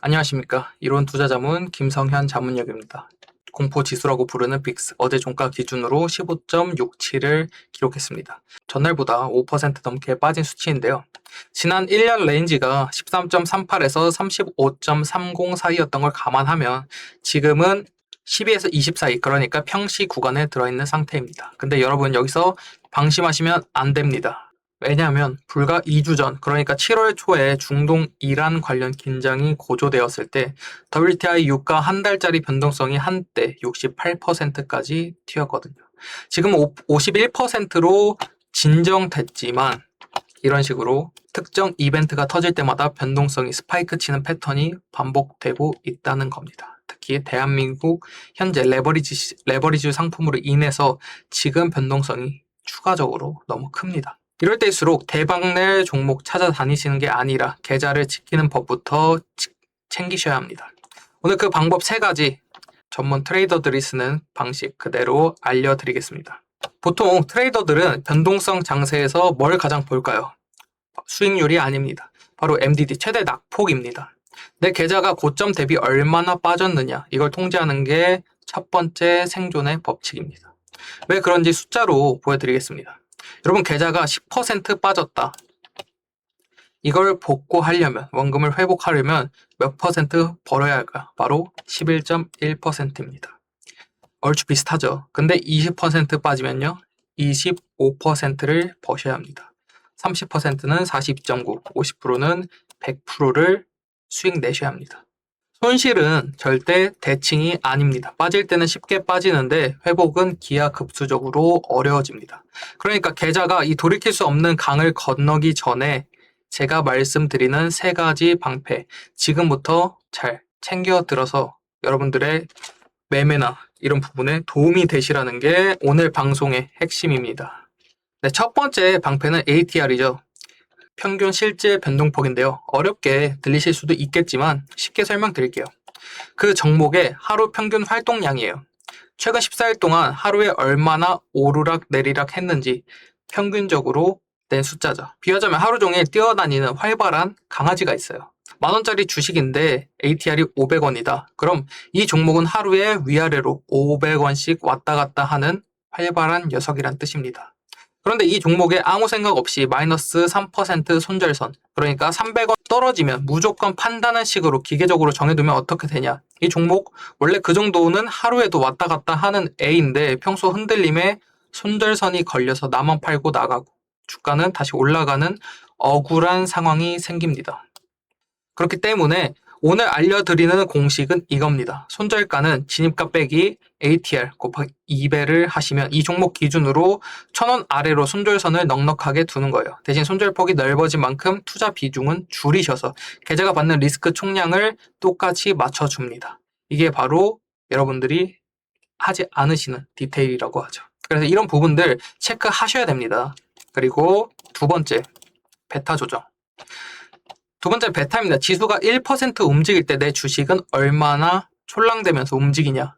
안녕하십니까. 이론 투자 자문 김성현 자문역입니다. 공포 지수라고 부르는 빅스 어제 종가 기준으로 15.67을 기록했습니다. 전날보다 5% 넘게 빠진 수치인데요. 지난 1년 레인지가 13.38에서 35.30 사이였던 걸 감안하면 지금은 12에서 20 사이, 그러니까 평시 구간에 들어있는 상태입니다. 근데 여러분 여기서 방심하시면 안 됩니다. 왜냐하면 불과 2주 전, 그러니까 7월 초에 중동 이란 관련 긴장이 고조되었을 때 WTI 유가 한 달짜리 변동성이 한때 68%까지 튀었거든요. 지금 51%로 진정됐지만 이런 식으로 특정 이벤트가 터질 때마다 변동성이 스파이크 치는 패턴이 반복되고 있다는 겁니다. 특히 대한민국 현재 레버리지 상품으로 인해서 지금 변동성이 추가적으로 너무 큽니다. 이럴 때일수록 대박낼 종목 찾아다니시는 게 아니라 계좌를 지키는 법부터 챙기셔야 합니다. 오늘 그 방법 3가지 전문 트레이더들이 쓰는 방식 그대로 알려드리겠습니다. 보통 트레이더들은 변동성 장세에서 뭘 가장 볼까요? 수익률이 아닙니다. 바로 MDD 최대 낙폭입니다. 내 계좌가 고점 대비 얼마나 빠졌느냐, 이걸 통제하는 게 첫 번째 생존의 법칙입니다. 왜 그런지 숫자로 보여드리겠습니다. 여러분 계좌가 10% 빠졌다. 이걸 복구하려면, 원금을 회복하려면 몇 퍼센트 벌어야 할까? 바로 11.1%입니다. 얼추 비슷하죠. 근데 20% 빠지면요, 25%를 버셔야 합니다. 30%는 40.9, 50%는 100%를 수익 내셔야 합니다. 손실은 절대 대칭이 아닙니다. 빠질 때는 쉽게 빠지는데 회복은 기하급수적으로 어려워집니다. 그러니까 계좌가 이 돌이킬 수 없는 강을 건너기 전에 제가 말씀드리는 3가지 방패, 지금부터 잘 챙겨 들어서 여러분들의 매매나 이런 부분에 도움이 되시라는 게 오늘 방송의 핵심입니다. 네, 첫 번째 방패는 ATR이죠. 평균 실제 변동폭인데요. 어렵게 들리실 수도 있겠지만 쉽게 설명드릴게요. 그 종목의 하루 평균 활동량이에요. 최근 14일 동안 하루에 얼마나 오르락 내리락 했는지 평균적으로 낸 숫자죠. 비하자면 하루 종일 뛰어다니는 활발한 강아지가 있어요. 만원짜리 주식인데 ATR이 500원이다. 그럼 이 종목은 하루에 위아래로 500원씩 왔다 갔다 하는 활발한 녀석이란 뜻입니다. 그런데 이 종목에 아무 생각 없이 마이너스 3% 손절선, 그러니까 300원 떨어지면 무조건 판다는 식으로 기계적으로 정해두면 어떻게 되냐. 이 종목 원래 그 정도는 하루에도 왔다 갔다 하는 A인데 평소 흔들림에 손절선이 걸려서 나만 팔고 나가고 주가는 다시 올라가는 억울한 상황이 생깁니다. 그렇기 때문에 오늘 알려드리는 공식은 이겁니다. 손절가는 진입가 빼기 ATR 곱하기 2배를 하시면 이 종목 기준으로 1,000원 아래로 손절선을 넉넉하게 두는 거예요. 대신 손절폭이 넓어진 만큼 투자 비중은 줄이셔서 계좌가 받는 리스크 총량을 똑같이 맞춰줍니다. 이게 바로 여러분들이 하지 않으시는 디테일이라고 하죠. 그래서 이런 부분들 체크하셔야 됩니다. 그리고 두 번째, 베타 조정. 두 번째 베타입니다. 지수가 1% 움직일 때 내 주식은 얼마나 촐랑대면서 움직이냐.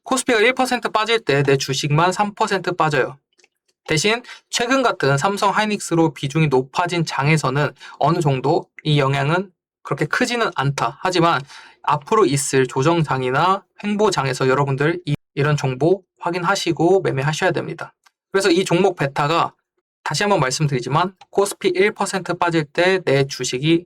코스피가 1% 빠질 때 내 주식만 3% 빠져요. 대신 최근 같은 삼성 하이닉스로 비중이 높아진 장에서는 어느 정도 이 영향은 그렇게 크지는 않다. 하지만 앞으로 있을 조정장이나 횡보장에서 여러분들 이런 정보 확인하시고 매매하셔야 됩니다. 그래서 이 종목 베타가 다시 한번 말씀드리지만 코스피 1% 빠질 때 내 주식이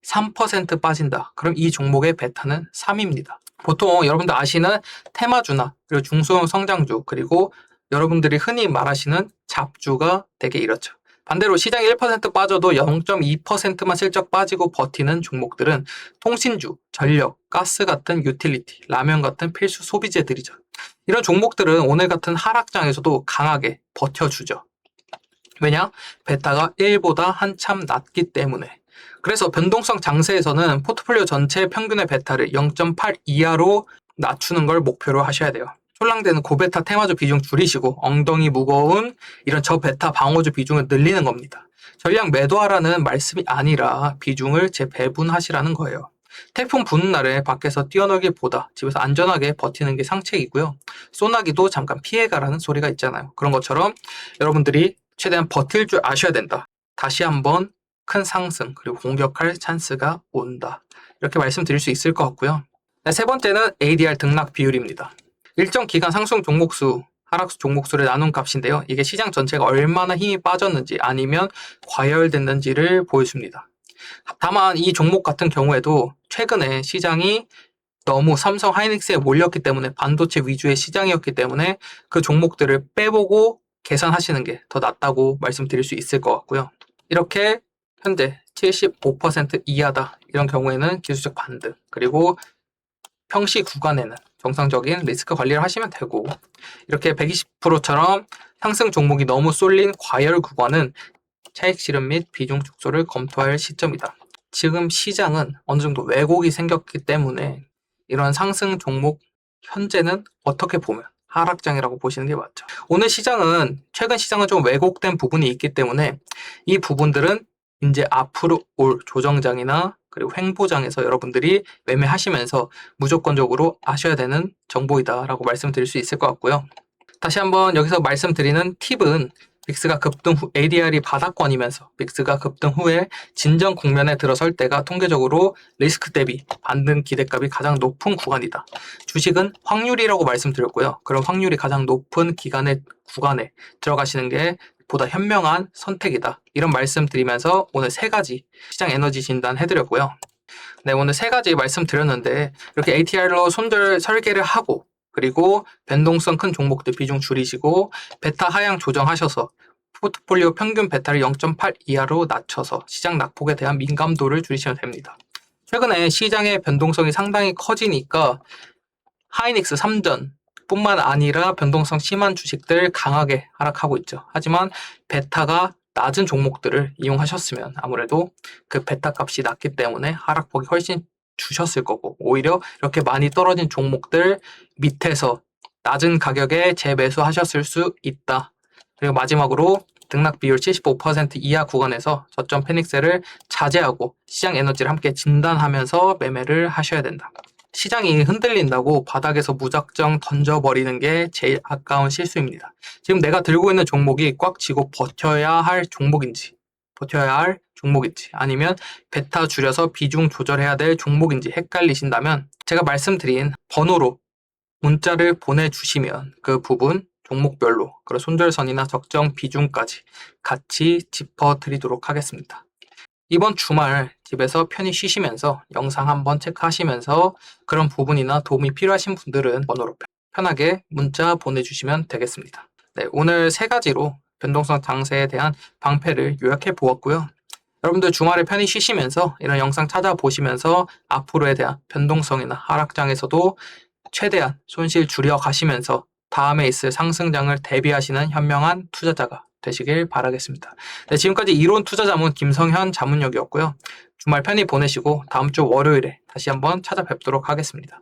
3% 빠진다. 그럼 이 종목의 베타는 3입니다. 보통 여러분들 아시는 테마주나 그리고 중소형 성장주 그리고 여러분들이 흔히 말하시는 잡주가 되게 이렇죠. 반대로 시장이 1% 빠져도 0.2%만 슬쩍 빠지고 버티는 종목들은 통신주, 전력, 가스 같은 유틸리티, 라면 같은 필수 소비재들이죠. 이런 종목들은 오늘 같은 하락장에서도 강하게 버텨주죠. 왜냐? 베타가 1보다 한참 낮기 때문에. 그래서 변동성 장세에서는 포트폴리오 전체 평균의 베타를 0.8 이하로 낮추는 걸 목표로 하셔야 돼요. 촐랑대는 고베타 테마주 비중 줄이시고 엉덩이 무거운 이런 저베타 방어주 비중을 늘리는 겁니다. 전량 매도하라는 말씀이 아니라 비중을 재배분하시라는 거예요. 태풍 부는 날에 밖에서 뛰어놀기보다 집에서 안전하게 버티는 게 상책이고요. 소나기도 잠깐 피해가라는 소리가 있잖아요. 그런 것처럼 여러분들이 최대한 버틸 줄 아셔야 된다. 다시 한번 큰 상승 그리고 공격할 찬스가 온다. 이렇게 말씀드릴 수 있을 것 같고요. 네, 세 번째는 ADR 등락 비율입니다. 일정 기간 상승 종목수, 하락수 종목수를 나눈 값인데요. 이게 시장 전체가 얼마나 힘이 빠졌는지 아니면 과열됐는지를 보여줍니다. 다만 이 종목 같은 경우에도 최근에 시장이 너무 삼성 하이닉스에 몰렸기 때문에 반도체 위주의 시장이었기 때문에 그 종목들을 빼보고 계산하시는 게 더 낫다고 말씀드릴 수 있을 것 같고요. 이렇게 현재 75% 이하다 이런 경우에는 기술적 반등 그리고 평시 구간에는 정상적인 리스크 관리를 하시면 되고 이렇게 120%처럼 상승 종목이 너무 쏠린 과열 구간은 차익 실현 및 비중 축소를 검토할 시점이다. 지금 시장은 어느 정도 왜곡이 생겼기 때문에 이런 상승 종목 현재는 어떻게 보면 하락장이라고 보시는 게 맞죠. 오늘 시장은 최근 시장은 좀 왜곡된 부분이 있기 때문에 이 부분들은 이제 앞으로 올 조정장이나 그리고 횡보장에서 여러분들이 매매하시면서 무조건적으로 아셔야 되는 정보이다라고 말씀드릴 수 있을 것 같고요. 다시 한번 여기서 말씀드리는 팁은 빅스가 급등 후 ADR이 바닥권이면서 빅스가 급등 후에 진정 국면에 들어설 때가 통계적으로 리스크 대비 반등 기대값이 가장 높은 구간이다. 주식은 확률이라고 말씀드렸고요. 그런 확률이 가장 높은 구간에 들어가시는 게 보다 현명한 선택이다. 이런 말씀 드리면서 오늘 세 가지 시장 에너지 진단 해드렸고요. 네, 오늘 세 가지 말씀드렸는데 이렇게 ATR로 손절 설계를 하고 그리고 변동성 큰 종목들 비중 줄이시고 베타 하향 조정하셔서 포트폴리오 평균 베타를 0.8 이하로 낮춰서 시장 낙폭에 대한 민감도를 줄이시면 됩니다. 최근에 시장의 변동성이 상당히 커지니까 하이닉스 3전 뿐만 아니라 변동성 심한 주식들 강하게 하락하고 있죠. 하지만 베타가 낮은 종목들을 이용하셨으면 아무래도 그 베타 값이 낮기 때문에 하락폭이 훨씬 주셨을 거고 오히려 이렇게 많이 떨어진 종목들 밑에서 낮은 가격에 재매수하셨을 수 있다. 그리고 마지막으로 등락 비율 75% 이하 구간에서 저점 패닉셀을 자제하고 시장 에너지를 함께 진단하면서 매매를 하셔야 된다. 시장이 흔들린다고 바닥에서 무작정 던져버리는 게 제일 아까운 실수입니다. 지금 내가 들고 있는 종목이 꽉 쥐고 버텨야 할 종목인지 아니면 베타 줄여서 비중 조절해야 될 종목인지 헷갈리신다면 제가 말씀드린 번호로 문자를 보내주시면 그 부분 종목별로 그리고 손절선이나 적정 비중까지 같이 짚어드리도록 하겠습니다. 이번 주말 집에서 편히 쉬시면서 영상 한번 체크하시면서 그런 부분이나 도움이 필요하신 분들은 번호로 편하게 문자 보내주시면 되겠습니다. 네, 오늘 세 가지로 변동성 장세에 대한 방패를 요약해 보았고요. 여러분들 주말에 편히 쉬시면서 이런 영상 찾아보시면서 앞으로에 대한 변동성이나 하락장에서도 최대한 손실 줄여 가시면서 다음에 있을 상승장을 대비하시는 현명한 투자자가 되시길 바라겠습니다. 네, 지금까지 이론 투자자문 김성현 자문역이었고요. 주말 편히 보내시고 다음 주 월요일에 다시 한번 찾아뵙도록 하겠습니다.